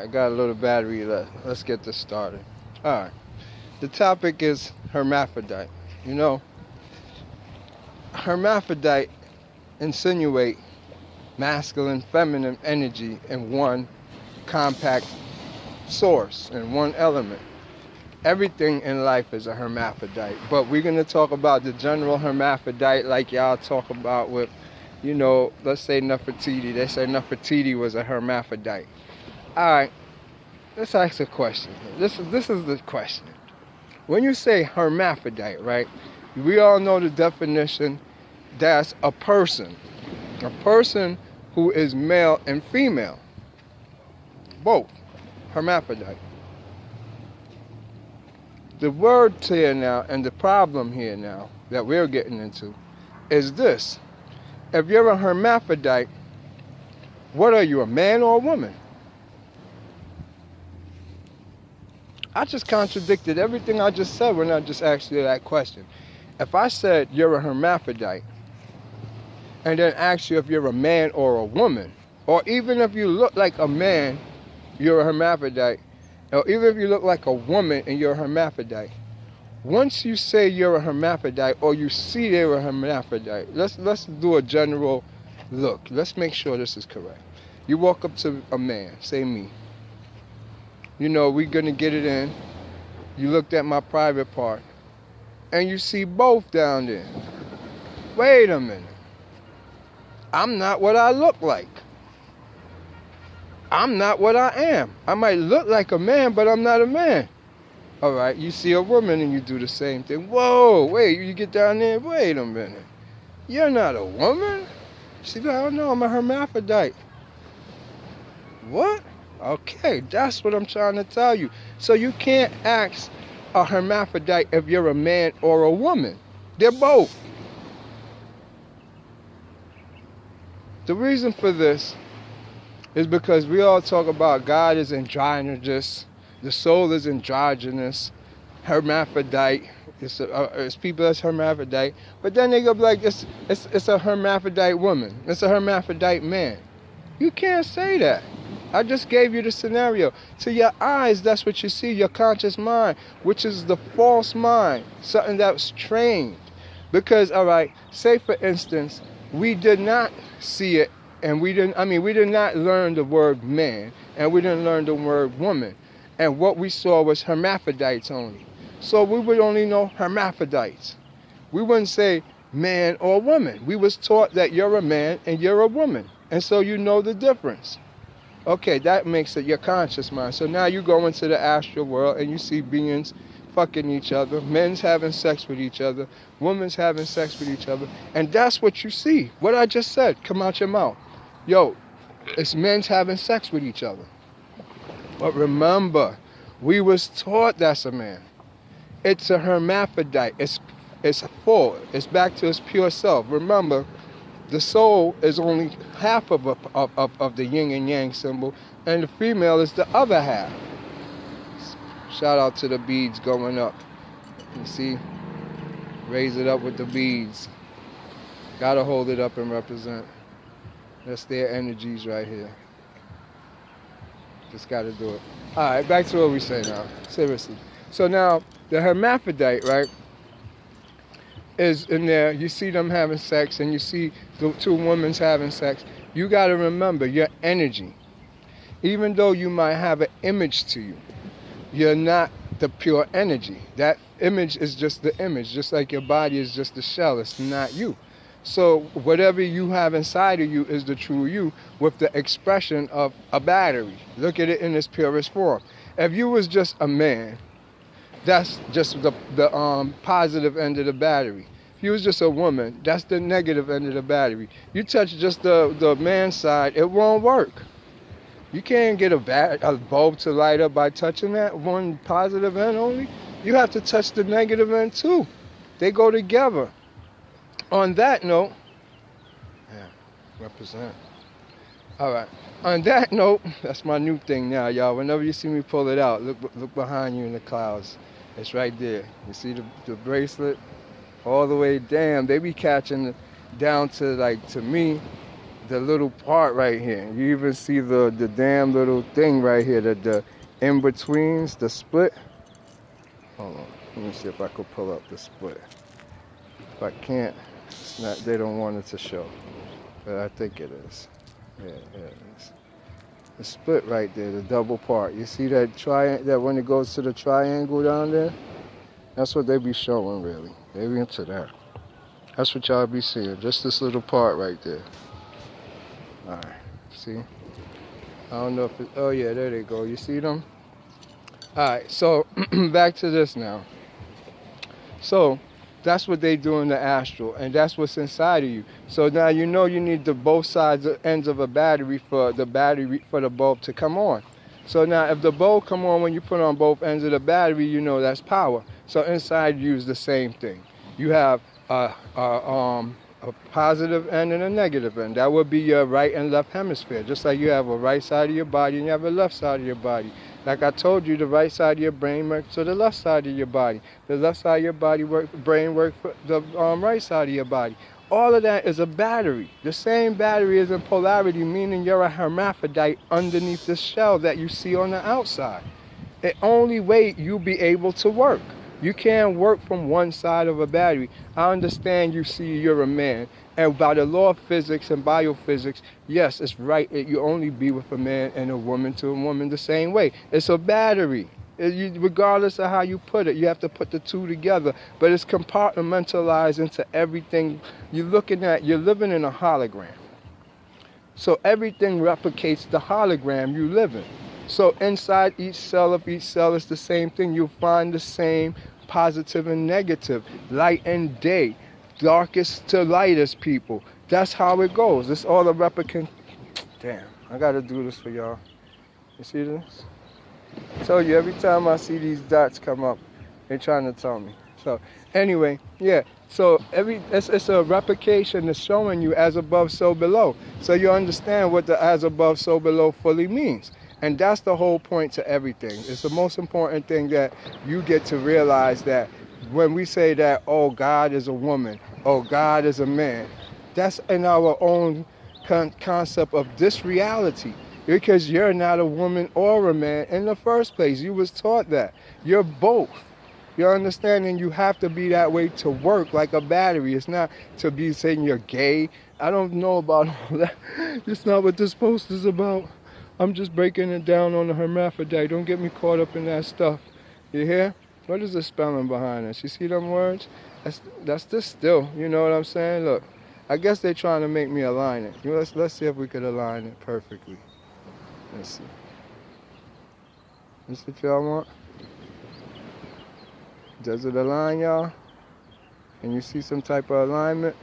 I got a little battery left. Let's get this started. Alright. The topic is hermaphrodite. You know, hermaphrodite insinuate masculine, feminine energy in one compact source, in one element. Everything in life is a hermaphrodite. But we're going to talk about the general hermaphrodite like y'all talk about with, let's say Nefertiti. They say Nefertiti was a hermaphrodite. Alright. Let's ask a question. This is the question. When you say hermaphrodite, right? We all know the definition. That's a person who is male and female, both hermaphrodite. The word here now, and the problem here now that we're getting into, is this: if you're a hermaphrodite, what are you, a man or a woman? I just contradicted everything I just said when I just asked you that question. If I said you're a hermaphrodite, and then asked you if you're a man or a woman, or even if you look like a man, you're a hermaphrodite, or even if you look like a woman and you're a hermaphrodite, once you say you're a hermaphrodite or you see they're a hermaphrodite, let's do a general look. Let's make sure this is correct. You walk up to a man, say me. We're going to get it in. You looked at my private part, and you see both down there. Wait a minute. I'm not what I look like. I'm not what I am. I might look like a man, but I'm not a man. All right, you see a woman and you do the same thing. Whoa, wait, you get down there, wait a minute. You're not a woman? She's like, oh no, I'm a hermaphrodite. What? Okay, that's what I'm trying to tell you. So you can't ask a hermaphrodite if you're a man or a woman. They're both. The reason for this is because we all talk about God is androgynous, the soul is androgynous, hermaphrodite. It's people that's hermaphrodite, but then they go like it's a hermaphrodite woman, it's a hermaphrodite man. You can't say that. I just gave you the scenario. To your eyes, that's what you see, your conscious mind, which is the false mind, something that's trained. Because, all right, say for instance, we did not see it, and we did not learn the word man, and we didn't learn the word woman. And what we saw was hermaphrodites only. So we would only know hermaphrodites. We wouldn't say man or woman. We was taught that you're a man and you're a woman. And so you know the difference. Okay, that makes it your conscious mind. So now you go into the astral world and you see beings fucking each other, men's having sex with each other, women's having sex with each other, and that's what you see. What I just said, come out your mouth. Yo, it's men's having sex with each other. But remember, we was taught that's a man. It's a hermaphrodite. It's full. It's back to its pure self. Remember, the soul is only half of the yin and yang symbol, and the female is the other half. Shout out to the beads going up. You see? Raise it up with the beads. Gotta hold it up and represent. That's their energies right here. Just gotta do it. Alright, back to what we say now. Seriously. So now, the hermaphrodite, right, is in there. You see them having sex and you see the two women having sex. You got to remember your energy. Even though you might have an image to you, you're not the pure energy. That image is just the image, just like your body is just the shell. It's not you. So whatever you have inside of you is the true you with the expression of a battery. Look at it in its purest form. If you was just a man, that's just the positive end of the battery. If you was just a woman, that's the negative end of the battery. You touch just the man's side, it won't work. You can't get a bulb to light up by touching that one positive end only. You have to touch the negative end too. They go together. On that note, yeah, represent. All right. On that note, that's my new thing now, y'all. Whenever you see me pull it out, look behind you in the clouds. It's right there. You see the bracelet? All the way down. They be catching it down to, like, to me, the little part right here. You even see the damn little thing right here, the in-betweens, the split. Hold on, let me see if I could pull up the split. If I can't, it's not, they don't want it to show, but I think it is. Yeah, it is. The split right there, the double part. You see that that when it goes to the triangle down there? That's what they be showing, really. They be into that. That's what y'all be seeing, just this little part right there. All right, see? I don't know if it, oh yeah, there they go. You see them? All right, so back to this now. So that's what they do in the astral, and that's what's inside of you. So now you know you need the both sides ends of a battery for the bulb to come on. So now if the bulb come on when you put on both ends of the battery, you know that's power. So inside you is the same thing. You have a positive end and a negative end. That would be your right and left hemisphere. Just like you have a right side of your body and you have a left side of your body. Like I told you, the right side of your brain works for the left side of your body. The left side of your brain works for the right side of your body. All of that is a battery. The same battery is in polarity, meaning you're a hermaphrodite underneath the shell that you see on the outside. The only way you'll be able to work. You can't work from one side of a battery. I understand you see you're a man. And by the law of physics and biophysics, yes, it's right that you only be with a man and a woman to a woman the same way. It's a battery. Regardless of how you put it, you have to put the two together. But it's compartmentalized into everything. You're living in a hologram. So everything replicates the hologram you live in. So inside each cell of each cell is the same thing. You'll find the same positive and negative, light and day, darkest to lightest people. That's how it goes. It's all a replicant. Damn, I gotta do this for y'all. You see this? I told you, every time I see these dots come up, they're trying to tell me. So anyway, yeah. So it's a replication that's showing you as above, so below. So you understand what the as above, so below fully means. And that's the whole point to everything. It's the most important thing that you get to realize, that when we say that, oh, God is a woman, oh, God is a man, that's in our own concept of this reality. Because you're not a woman or a man in the first place. You was taught that. You're both. You understand? And you have to be that way to work like a battery. It's not to be saying you're gay. I don't know about all that. It's not what this post is about. I'm just breaking it down on the hermaphrodite. Don't get me caught up in that stuff. You hear? What is the spelling behind this? You see them words? That's this still. You know what I'm saying? Look, I guess they're trying to make me align it. Let's see if we could align it perfectly. Let's see. This what y'all want? Does it align, y'all? Can you see some type of alignment?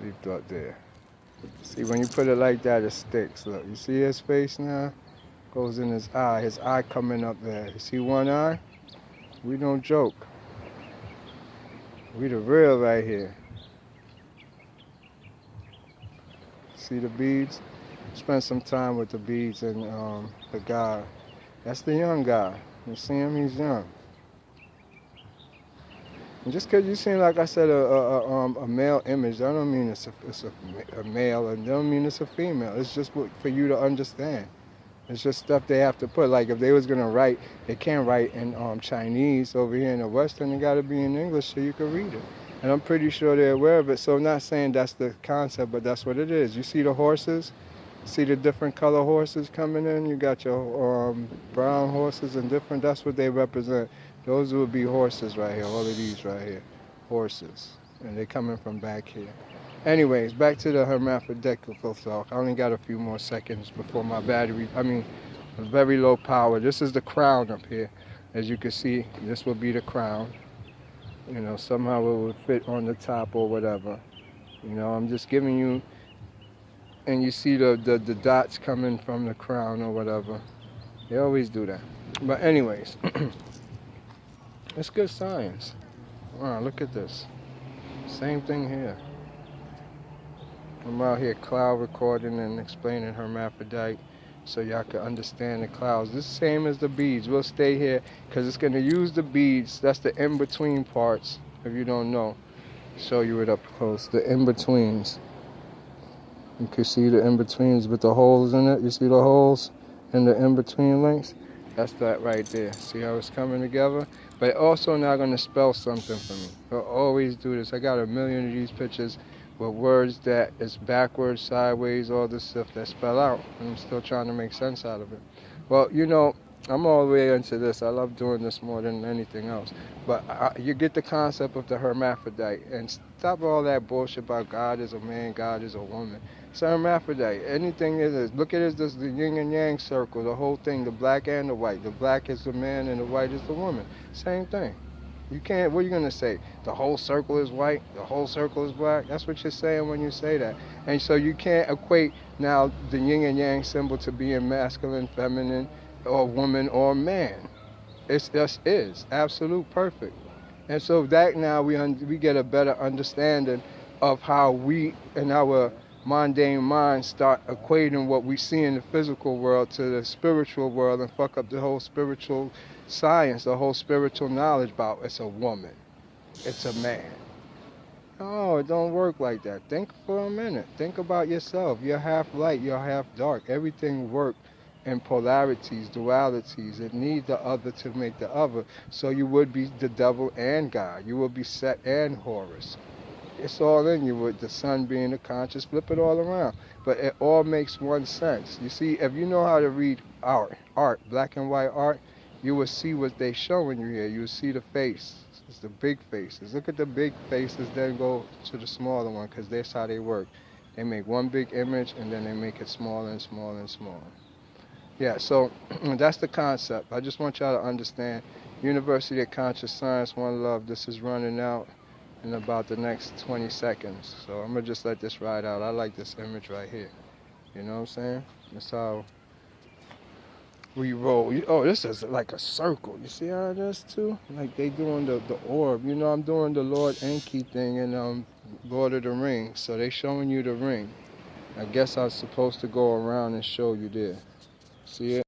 Leave that there. See, when you put it like that, it sticks. Look, you see his face now? Goes in his eye coming up there. You see one eye? We don't joke. We the real right here. See the beads? Spend some time with the beads and the guy. That's the young guy. You see him? He's young. And just because you see, like I said, a male image, that don't mean it's a male, and don't mean it's a female. It's just for you to understand. It's just stuff they have to put. Like if they was gonna write, they can't write in Chinese over here in the Western. It got to be in English so you can read it. And I'm pretty sure they're aware of it. So I'm not saying that's the concept, but that's what it is. You see the horses? See the different color horses coming in? You got your brown horses and different. That's what they represent. Those would be horses right here. All of these right here, horses, and they're coming from back here. Anyways, back to the hermaphroditical talk. I only got a few more seconds before my battery, very low power. This is the crown up here. As you can see, this will be the crown. You know, somehow it would fit on the top or whatever. You know, I'm just giving you, and you see the dots coming from the crown or whatever. They always do that. But anyways, it's good science. Wow, look at this. Same thing here. I'm out here cloud recording and explaining hermaphrodite. so y'all can understand the clouds. This is the same as the beads. We'll stay here because it's going to use the beads. That's the in-between parts, if you don't know. Show you it up close. The in-betweens. You can see the in-betweens with the holes in it. You see the holes in the in-between links? That's that right there. See how it's coming together? But also now going to spell something for me. I'll always do this. I got a million of these pictures with words that is backwards, sideways, all this stuff that spell out. And I'm still trying to make sense out of it. Well, you know, I'm all the way into this. I love doing this more than anything else. But you get the concept of the hermaphrodite. And stop all that bullshit about God is a man, God is a woman. It's a hermaphrodite. Anything is. Look at it as the yin and yang circle, the whole thing, the black and the white. The black is the man and the white is the woman. Same thing. You can't, what are you going to say? The whole circle is white, the whole circle is black? That's what you're saying when you say that. And so you can't equate now the yin and yang symbol to being masculine, feminine, or woman, or man. It just is. Absolute perfect. And so that now we get a better understanding of how we, in our mundane minds, start equating what we see in the physical world to the spiritual world and fuck up the whole spiritual science, the whole spiritual knowledge about it's a woman, it's a man. Oh, it don't work like that. Think for a minute. Think about yourself. You're half light, you're half dark. Everything works in polarities, dualities. It needs the other to make the other. So you would be the devil and God. You would be Set and Horus. It's all in you with the sun being the conscious. Flip it all around. But it all makes one sense. You see, if you know how to read art, black and white art, you will see what they showing you here. You will see the face. It's the big faces. Look at the big faces, then go to the smaller one, because that's how they work. They make one big image, and then they make it smaller and smaller and smaller. Yeah, so that's the concept. I just want y'all to understand. University of Conscious Science, One Love. This is running out in about the next 20 seconds. So I'm going to just let this ride out. I like this image right here. You know what I'm saying? That's how we roll. Oh, this is like a circle. You see how it is too? Like they doing the orb. You know, I'm doing the Lord Enki thing in Lord of the Rings. So they showing you the ring. I guess I was supposed to go around and show you there. See it?